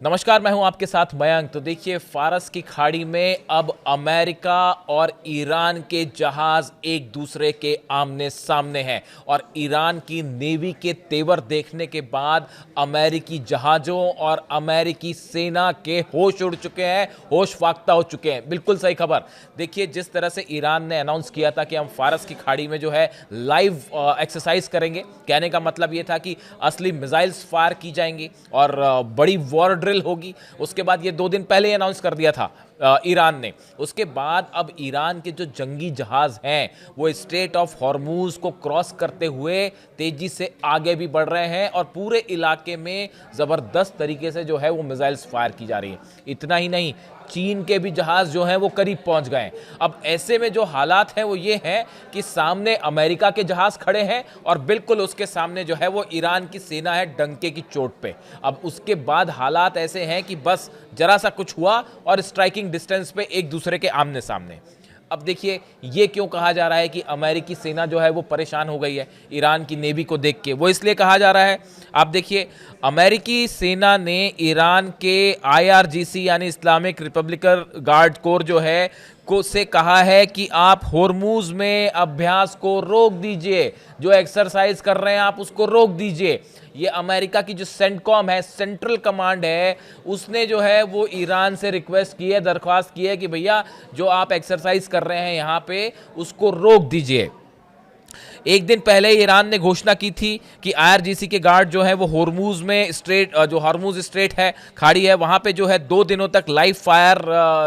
नमस्कार, मैं हूं आपके साथ मयंक। तो देखिए, फारस की खाड़ी में अब अमेरिका और ईरान के जहाज एक दूसरे के आमने सामने हैं और ईरान की नेवी के तेवर देखने के बाद अमेरिकी जहाजों और अमेरिकी सेना के होश उड़ चुके हैं, होश फाख्ता हो चुके हैं। बिल्कुल सही खबर। देखिए, जिस तरह से ईरान ने अनाउंस किया था कि हम फारस की खाड़ी में जो है लाइव एक्सरसाइज करेंगे, कहने का मतलब ये था कि असली मिसाइल्स फायर की जाएंगी और बड़ी वॉर ड्रिल होगी। उसके बाद ये 2 दिन पहले अनाउंस कर दिया था ईरान ने। उसके बाद अब ईरान के जो जंगी जहाज हैं वो स्ट्रेट ऑफ हॉर्मूज को क्रॉस करते हुए तेजी से आगे भी बढ़ रहे हैं और पूरे इलाके में जबरदस्त तरीके से जो है वो मिसाइल्स फायर की जा रही है। इतना ही नहीं, चीन के भी जहाज जो हैं वो करीब पहुंच गए हैं। अब ऐसे में जो हालात हैं वो ये हैं कि सामने अमेरिका के जहाज खड़े हैं और बिल्कुल उसके सामने जो है वो ईरान की सेना है डंके की चोट पे। अब उसके बाद हालात ऐसे हैं कि बस जरा सा कुछ हुआ और स्ट्राइकिंग डिस्टेंस पे एक दूसरे के आमने सामने। अब देखिए, ये क्यों कहा जा रहा है कि अमेरिकी सेना जो है वो परेशान हो गई है ईरान की नेवी को देख के? वो इसलिए कहा जा रहा है, आप देखिए, अमेरिकी सेना ने ईरान के IRGC यानी इस्लामिक रिपब्लिकन गार्ड कोर जो है को से कहा है कि आप होर्मुज में अभ्यास को रोक दीजिए, जो एक्सरसाइज कर रहे हैं आप उसको रोक दीजिए। ये अमेरिका की जो सेंटकॉम है, सेंट्रल कमांड है, उसने जो है वो ईरान से रिक्वेस्ट की है, दरख्वास्त की है कि भैया जो आप एक्सरसाइज कर रहे हैं यहाँ पे उसको रोक दीजिए। एक दिन पहले ईरान ने घोषणा की थी कि IRGC के गार्ड जो है वो होर्मुज में स्ट्रेट, जो हॉर्मुज स्ट्रेट है, खाड़ी है, वहां पे जो है 2 दिनों तक लाइव फायर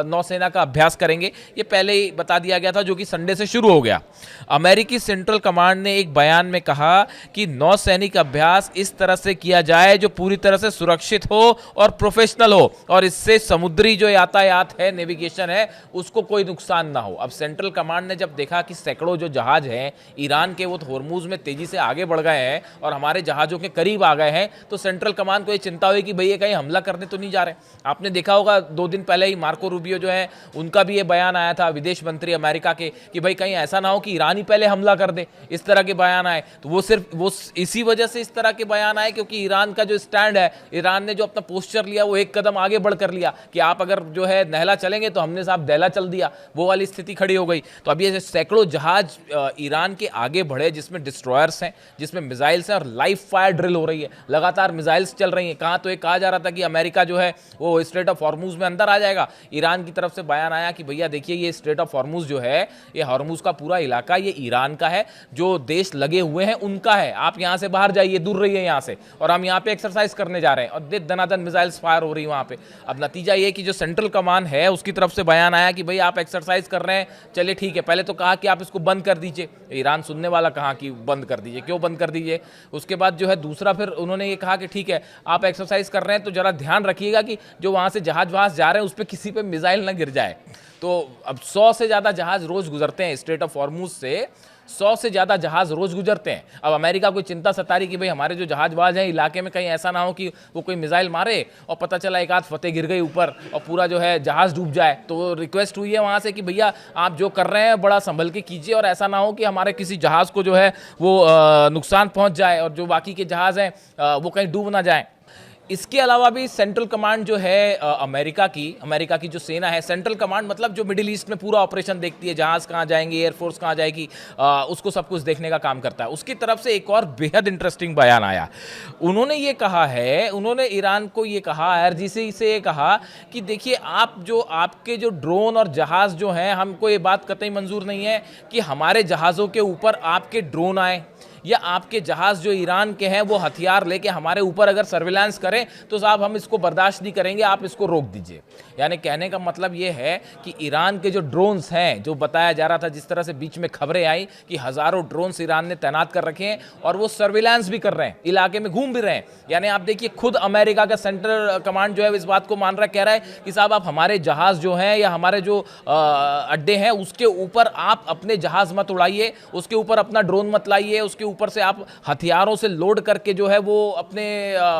नौसेना का अभ्यास करेंगे। ये पहले ही बता दिया गया था, जो कि संडे से शुरू हो गया। अमेरिकी सेंट्रल कमांड ने एक बयान में कहा कि नौसैनिक अभ्यास इस तरह से किया जाए जो पूरी तरह से सुरक्षित हो और प्रोफेशनल हो और इससे समुद्री जो यातायात है, नेविगेशन है, उसको कोई नुकसान ना हो। अब सेंट्रल कमांड ने जब देखा कि सैकड़ों जो जहाज हैं ईरान के वो होर्मुज में तेजी से आगे बढ़ गए हैं और हमारे जहाजों के करीब आ गए हैं, तो सेंट्रल कमांड को ये चिंता हुई कि भैया कहीं हमला करने तो नहीं जा रहे। आपने देखा होगा 2 दिन पहले ही मार्को रूबियो जो है उनका भी ये बयान आया था, विदेश मंत्री अमेरिका के, कि भाई कहीं ऐसा ना हो कि ईरान ही पहले हमला कर दे। इस तरह के बयान आए, तो वो सिर्फ वो इसी वजह से इस तरह के बयान आए क्योंकि ईरान का जो स्टैंड है, ईरान ने जो अपना पोस्चर लिया वो एक कदम आगे बढ़कर लिया कि आप अगर जो है नहला चलेंगे तो हमने साहब दहला चल दिया, वो वाली स्थिति खड़ी हो गई। तो अब ये सैकड़ों जहाज ईरान के आगे बढ़े, जिसमें डिस्ट्रॉयर्स हैं, जिसमें मिसाइल्स हैं और लाइव फायर ड्रिल हो रही है, लगातार मिसाइल्स चल रही हैं। कहाँ तो एक कहा जा रहा था कि अमेरिका जो है वो स्ट्रेट ऑफ हॉर्मुज में अंदर आ जाएगा। ईरान की तरफ से बयान आया कि भैया देखिए, ये स्ट्रेट ऑफ हॉर्मुज जो है, ये हॉर्मुज का पूरा इलाका ये ईरान का है, जो देश लगे हुए हैं उनका है, आप यहाँ से बाहर जाइए, दूर रहिए यहाँ से, और हम यहाँ पे एक्सरसाइज करने जा रहे हैं। और दनादन मिसाइल्स फायर हो रही है वहाँ पे। अब नतीजा ये कि जो सेंट्रल कमांड है उसकी तरफ से बयान आया कि भाई आप एक्सरसाइज कर रहे हैं, चलिए ठीक है। पहले तो कहा कि आप इसको बंद कर दीजिए, ईरान सुनने वाला कहा कि बंद कर दीजिए, क्यों बंद कर दीजिए। उसके बाद जो है दूसरा फिर उन्होंने ये कहा कि ठीक है, आप एक्सरसाइज कर रहे हैं तो जरा ध्यान रखिएगा कि जो वहाँ से जहाज वहाज जा रहे हैं उस पर किसी पे मिसाइल ना गिर जाए। तो अब 100 से ज़्यादा जहाज रोज गुजरते हैं स्ट्रेट ऑफ हॉर्मुज से, 100 से ज़्यादा जहाज रोज गुजरते हैं। अब अमेरिका को चिंता सता रही कि भाई हमारे जो जहाजबाज हैं इलाके में कहीं ऐसा ना हो कि वो कोई मिसाइल मारे और पता चला एक आध फतेह गिर गई ऊपर और पूरा जो है जहाज डूब जाए। तो रिक्वेस्ट हुई है वहाँ से कि भैया आप जो कर रहे हैं बड़ा संभल के कीजिए और ऐसा ना हो कि हमारे किसी जहाज को जो है वो नुकसान पहुँच जाए और जो बाकी के जहाज हैं वो कहीं डूब ना जाए। इसके अलावा भी सेंट्रल कमांड जो है अमेरिका की जो सेना है, सेंट्रल कमांड मतलब जो मिडिल ईस्ट में पूरा ऑपरेशन देखती है, जहाज कहाँ जाएंगे, एयरफोर्स कहाँ जाएगी, उसको सब कुछ देखने का काम करता है। उसकी तरफ से एक और बेहद इंटरेस्टिंग बयान आया। उन्होंने ये कहा है, उन्होंने ईरान को ये कहा, IRGC से ये कहा कि देखिए, आपके जो ड्रोन और जहाज जो हैं, हमको ये बात कतई मंजूर नहीं है कि हमारे जहाज़ों के ऊपर आपके ड्रोन आए या आपके जहाज जो ईरान के हैं वो हथियार लेके हमारे ऊपर अगर सर्विलांस करें तो साहब हम इसको बर्दाश्त नहीं करेंगे, आप इसको रोक दीजिए। यानी कहने का मतलब ये है कि ईरान के जो ड्रोन्स हैं, जो बताया जा रहा था, जिस तरह से बीच में खबरें आई कि हजारों ड्रोन्स ईरान ने तैनात कर रखे हैं और वो सर्विलांस भी कर रहे हैं, इलाके में घूम भी रहे हैं। यानी आप देखिए, खुद अमेरिका का सेंट्रल कमांड जो है इस बात को मान रहा, कह रहा है कि साहब आप हमारे जहाज जो हैं या हमारे जो अड्डे हैं उसके ऊपर आप अपने जहाज मत उड़ाइए, उसके ऊपर अपना ड्रोन मत लाइए, उसके ऊपर से आप हथियारों से लोड करके जो है वो अपने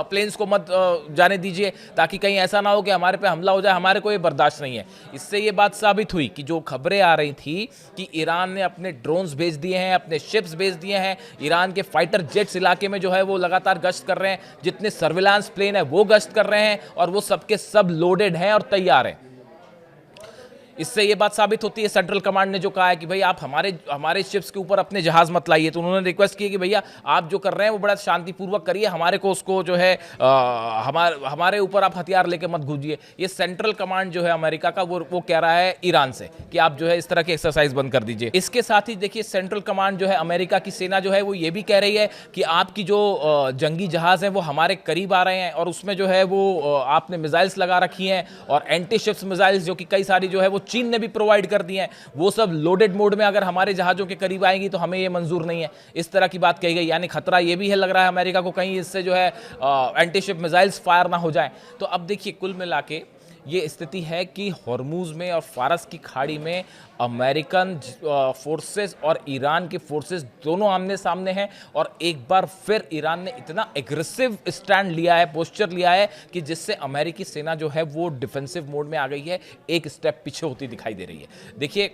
प्लेन्स को मत जाने दीजिए, ताकि कहीं ऐसा ना हो कि हमारे पे हमला हो जाए। हमारे को ये बर्दाश्त नहीं है। इससे ये बात साबित हुई कि जो खबरें आ रही थी कि ईरान ने अपने ड्रोन्स भेज दिए हैं, अपने शिप्स भेज दिए हैं, ईरान के फाइटर जेट्स इलाके में जो है वो लगातार गश्त कर रहे हैं, जितने सर्विलांस प्लेन है वो गश्त कर रहे हैं, और वो सबके सब लोडेड हैं और तैयार हैं। इससे ये बात साबित होती है, सेंट्रल कमांड ने जो कहा है कि भाई आप हमारे शिप्स के ऊपर अपने जहाज मत लाइए, तो उन्होंने रिक्वेस्ट की कि भैया आप जो कर रहे हैं वो बड़ा शांतिपूर्वक करिए, हमारे को उसको जो है हमारे ऊपर आप हथियार लेके मत घुसिए। ये सेंट्रल कमांड जो है अमेरिका का वो कह रहा है ईरान से कि आप जो है इस तरह की एक्सरसाइज बंद कर दीजिए। इसके साथ ही देखिए सेंट्रल कमांड जो है अमेरिका की सेना जो है वो ये भी कह रही है कि आपकी जो जंगी जहाज है वो हमारे करीब आ रहे हैं, और उसमें जो है वो आपने मिसाइल्स लगा रखी हैं, और एंटी शिप्स मिसाइल्स जो कि कई सारी जो है वो चीन ने भी प्रोवाइड कर दी हैं, वो सब लोडेड मोड में अगर हमारे जहाजों के करीब आएंगी तो हमें ये मंजूर नहीं है। इस तरह की बात कही गई, यानी खतरा ये भी है, लग रहा है अमेरिका को कहीं इससे जो है एंटी शिप मिसाइल्स फायर ना हो जाए। तो अब देखिए कुल मिला के ये स्थिति है कि हॉर्मूज में और फारस की खाड़ी में अमेरिकन फोर्सेस और ईरान की फोर्सेस दोनों आमने सामने हैं, और एक बार फिर ईरान ने इतना एग्रेसिव स्टैंड लिया है, पोस्चर लिया है, कि जिससे अमेरिकी सेना जो है वो डिफेंसिव मोड में आ गई है, एक स्टेप पीछे होती दिखाई दे रही है। देखिए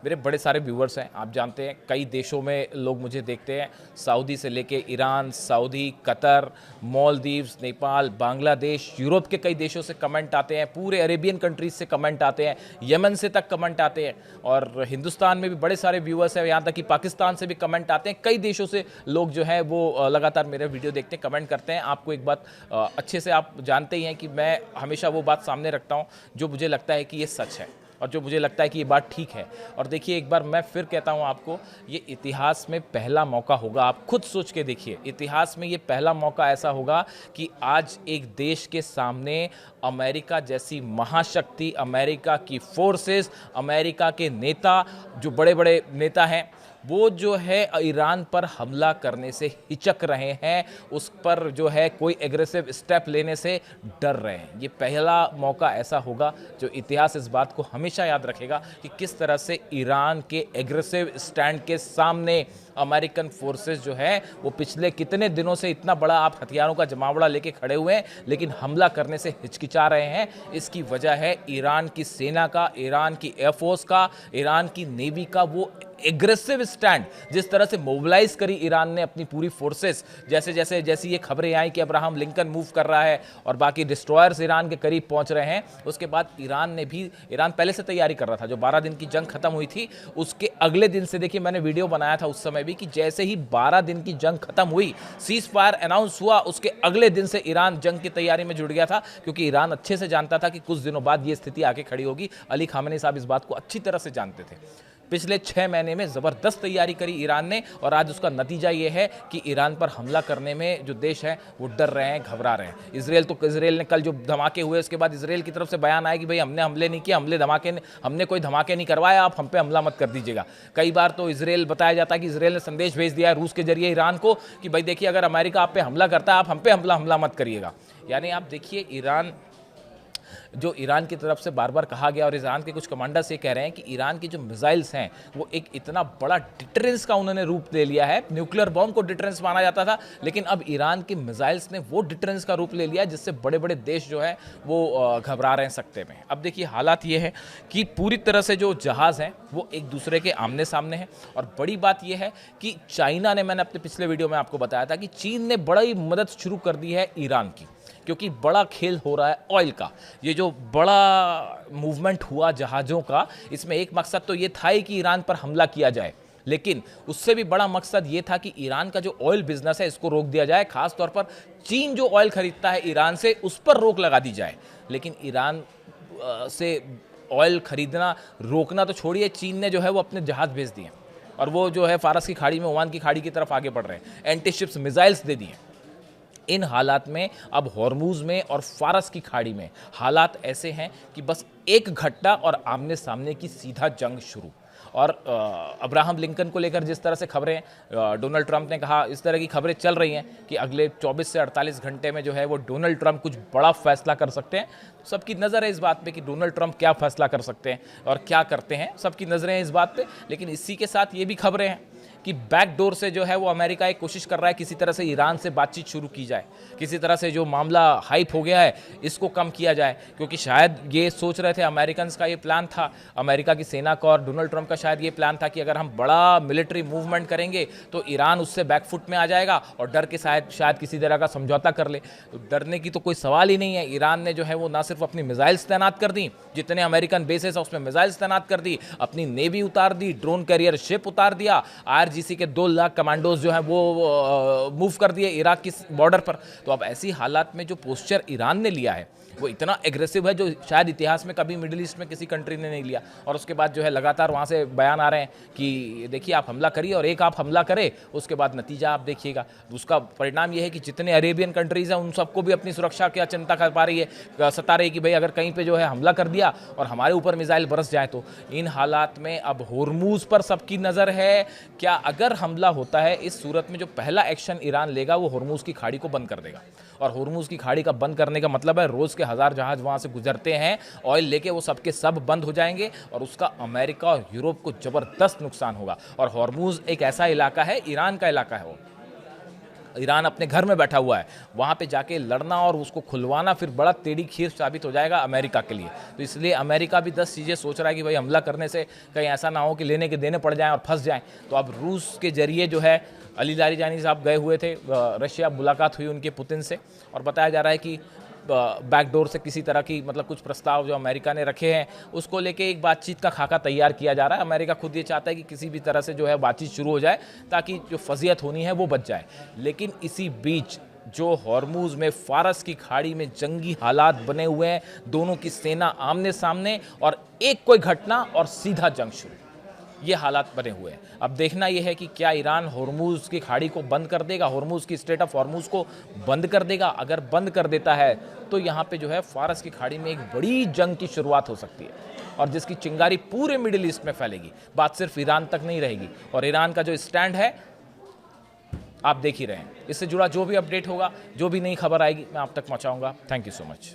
मेरे बड़े सारे व्यूअर्स हैं, आप जानते हैं कई देशों में लोग मुझे देखते हैं, सऊदी से लेके Iran, Saudi, Qatar, Maldives, Nepal, Bangladesh, Europe के कई देशों से कमेंट आते हैं, पूरे अरेबियन कंट्रीज से कमेंट आते हैं, यमन से तक कमेंट आते हैं, और हिंदुस्तान में भी बड़े सारे व्यूअर्स हैं, यहाँ तक कि पाकिस्तान से भी कमेंट आते हैं। कई देशों से लोग जो है वो लगातार मेरे वीडियो देखते हैं, कमेंट करते हैं। आपको एक बात अच्छे से आप जानते ही हैं कि मैं हमेशा वो बात सामने रखता हूँ जो मुझे लगता है कि ये सच है, और जो मुझे लगता है कि ये बात ठीक है। और देखिए एक बार मैं फिर कहता हूँ आपको, ये इतिहास में पहला मौका होगा, आप खुद सोच के देखिए, इतिहास में ये पहला मौका ऐसा होगा कि आज एक देश के सामने अमेरिका जैसी महाशक्ति, अमेरिका की फोर्सेस, अमेरिका के नेता, जो बड़े बड़े नेता हैं, वो जो है ईरान पर हमला करने से हिचक रहे हैं, उस पर जो है कोई एग्रेसिव स्टेप लेने से डर रहे हैं। ये पहला मौका ऐसा होगा जो इतिहास इस बात को हमेशा याद रखेगा कि किस तरह से ईरान के एग्रेसिव स्टैंड के सामने अमेरिकन फोर्सेस जो है वो पिछले कितने दिनों से इतना बड़ा आप हथियारों का जमावड़ा लेके खड़े हुए हैं, लेकिन हमला करने से हिचकिचा रहे हैं। इसकी वजह है ईरान की सेना का, ईरान की एयरफोर्स का, ईरान की नेवी का वो एग्रेसिव स्टैंड, जिस तरह से मोबिलाइज करी ईरान ने अपनी पूरी फोर्सेस। जैसी ये खबरें आई कि अब्राहम लिंकन मूव कर रहा है और बाकी डिस्ट्रॉयर्स ईरान के करीब पहुंच रहे हैं, उसके बाद ईरान पहले से तैयारी कर रहा था। जो 12 दिन की जंग खत्म हुई थी उसके अगले दिन से, देखिए मैंने वीडियो बनाया था उस समय भी, कि जैसे ही 12 दिन की जंग खत्म हुई, सीज फायर अनाउंस हुआ, उसके अगले दिन से ईरान जंग की तैयारी में जुट गया था, क्योंकि ईरान अच्छे से जानता था कि कुछ दिनों बाद ये स्थिति आके खड़ी होगी। अली खामेनी साहब इस बात को अच्छी तरह से जानते थे। पिछले 6 महीने में ज़बरदस्त तैयारी करी ईरान ने, और आज उसका नतीजा ये है कि ईरान पर हमला करने में जो देश हैं वो डर रहे हैं, घबरा रहे हैं। इजराइल ने कल जो धमाके हुए उसके बाद इजराइल की तरफ से बयान आया कि भाई हमने हमले नहीं किए, हमने कोई धमाके नहीं करवाया, आप हम पे हमला मत कर दीजिएगा। कई बार तो इजराइल बताया जाता है कि इजराइल ने संदेश भेज दिया है रूस के जरिए ईरान को कि भाई देखिए अगर अमेरिका आप पे हमला करता है, आप हम पे हमला मत करिएगा। यानी आप देखिए ईरान की तरफ से बार बार कहा गया, और ईरान के कुछ कमांडर्स ये कह रहे हैं कि ईरान की जो मिसाइल्स हैं वो एक इतना बड़ा डिटरेंस का उन्होंने रूप ले लिया है। न्यूक्लियर बॉम्ब को डिटरेंस माना जाता था, लेकिन अब ईरान की मिसाइल्स ने वो डिटरेंस का रूप ले लिया जिससे बड़े बड़े देश जो है वो घबरा रहे हैं सकते में। अब देखिए हालात ये है कि पूरी तरह से जो जहाज़ हैं वो एक दूसरे के आमने सामने हैं, और बड़ी बात यह है कि चाइना ने, मैंने अपने पिछले वीडियो में आपको बताया था कि चीन ने बड़ी मदद शुरू कर दी है ईरान की, क्योंकि बड़ा खेल हो रहा है ऑयल का। ये जो बड़ा मूवमेंट हुआ जहाज़ों का, इसमें एक मकसद तो ये था ही कि ईरान पर हमला किया जाए, लेकिन उससे भी बड़ा मकसद ये था कि ईरान का जो ऑयल बिजनेस है इसको रोक दिया जाए। खास तौर पर चीन जो ऑयल खरीदता है ईरान से, उस पर रोक लगा दी जाए। लेकिन ईरान से ऑयल खरीदना रोकना तो छोड़िए, चीन ने जो है वो अपने जहाज़ भेज दिए, और वो जो है फारस की खाड़ी में, ओमान की खाड़ी की तरफ आगे बढ़ रहे हैं, एंटी शिप्स मिसाइल्स दे दिए। इन हालात में अब हॉर्मूज में और फारस की खाड़ी में हालात ऐसे हैं कि बस एक घटना और आमने सामने की सीधा जंग शुरू। और अब्राहम लिंकन को लेकर जिस तरह से खबरें, डोनाल्ड ट्रंप ने कहा, इस तरह की खबरें चल रही हैं कि अगले 24 से 48 घंटे में जो है वो डोनाल्ड ट्रंप कुछ बड़ा फैसला कर सकते हैं। सबकी नज़र है इस बात पे कि डोनाल्ड ट्रंप क्या फैसला कर सकते हैं और क्या करते हैं, सबकी नज़रें हैं इस बात पे। लेकिन इसी के साथ ये भी खबरें हैं कि बैकडोर से जो है वो अमेरिका एक कोशिश कर रहा है किसी तरह से ईरान से बातचीत शुरू की जाए, किसी तरह से जो मामला हाइप हो गया है इसको कम किया जाए, क्योंकि शायद ये सोच रहे थे अमेरिकन का ये प्लान था, अमेरिका की सेना का और डोनाल्ड ट्रंप का शायद ये प्लान था कि अगर हम बड़ा मिलिट्री मूवमेंट करेंगे तो ईरान उससे बैकफुट में आ जाएगा और डर के शायद किसी तरह का समझौता कर ले। तो डरने की तो कोई सवाल ही नहीं है। ईरान ने जो है वो ना सिर्फ अपनी मिसाइल्स तैनात कर दी, जितने अमेरिकन बेसेस है उसमें मिसाइल्स तैनात कर दी, अपनी नेवी उतार दी, ड्रोन कैरियर शिप उतार दिया, आईआरजीसी के 2 लाख कमांडोज जो है वो मूव कर दिए इराक की बॉर्डर पर। तो अब ऐसी हालात में जो पोस्चर ईरान ने लिया है वो इतना एग्रेसिव है जो शायद इतिहास में कभी मिडिल ईस्ट में किसी कंट्री ने नहीं लिया। और उसके बाद जो है लगातार वहाँ से बयान आ रहे हैं कि देखिए आप हमला करिए, और एक आप हमला करें उसके बाद नतीजा आप देखिएगा। उसका परिणाम ये है कि जितने अरेबियन कंट्रीज़ हैं उन सबको भी अपनी सुरक्षा की चिंता कर पा रही है, सता रही है कि भाई अगर कहीं पर जो है हमला कर दिया और हमारे ऊपर मिसाइल बरस जाए तो। इन हालात में अब होर्मुज़ पर सबकी नज़र है। क्या अगर हमला होता है इस सूरत में जो पहला एक्शन ईरान लेगा वो होर्मुज़ की खाड़ी को बंद कर देगा। और होर्मुज़ की खाड़ी का बंद करने का मतलब है रोज़ के 1000 जहाज वहाँ से गुजरते हैं ऑयल लेके, वो सबके सब बंद हो जाएंगे और उसका अमेरिका और यूरोप को ज़बरदस्त नुकसान होगा। और होर्मुज़ एक ऐसा इलाका है, ईरान का इलाका है, वो ईरान अपने घर में बैठा हुआ है, वहाँ पे जाके लड़ना और उसको खुलवाना फिर बड़ा टेढ़ी खीर साबित हो जाएगा अमेरिका के लिए। तो इसलिए अमेरिका भी 10 चीज़ें सोच रहा है कि भाई हमला करने से कहीं ऐसा ना हो कि लेने के देने पड़ जाएं और फंस जाएं। तो अब रूस के जरिए जो है अली लारीजानी साहब गए हुए थे रशिया, मुलाकात हुई उनके पुतिन से, और बताया जा रहा है कि बैकडोर से किसी तरह की मतलब कुछ प्रस्ताव जो अमेरिका ने रखे हैं उसको लेके एक बातचीत का खाका तैयार किया जा रहा है। अमेरिका खुद ये चाहता है कि किसी भी तरह से जो है बातचीत शुरू हो जाए ताकि जो फजीयत होनी है वो बच जाए। लेकिन इसी बीच जो हॉर्मुज़ में फारस की खाड़ी में जंगी हालात बने हुए हैं, दोनों की सेना आमने सामने और एक कोई घटना और सीधा जंग शुरू, ये हालात बने हुए हैं। अब देखना यह है कि क्या ईरान होर्मुज़ की खाड़ी को बंद कर देगा, होर्मुज़ की स्ट्रेट ऑफ होर्मुज़ को बंद कर देगा। अगर बंद कर देता है तो यहाँ पे जो है फारस की खाड़ी में एक बड़ी जंग की शुरुआत हो सकती है और जिसकी चिंगारी पूरे मिडिल ईस्ट में फैलेगी। बात सिर्फ ईरान तक नहीं रहेगी और ईरान का जो स्टैंड है आप देख ही रहे हैं। इससे जुड़ा जो भी अपडेट होगा, जो भी नई खबर आएगी मैं आप तक पहुँचाऊँगा। Thank you so much.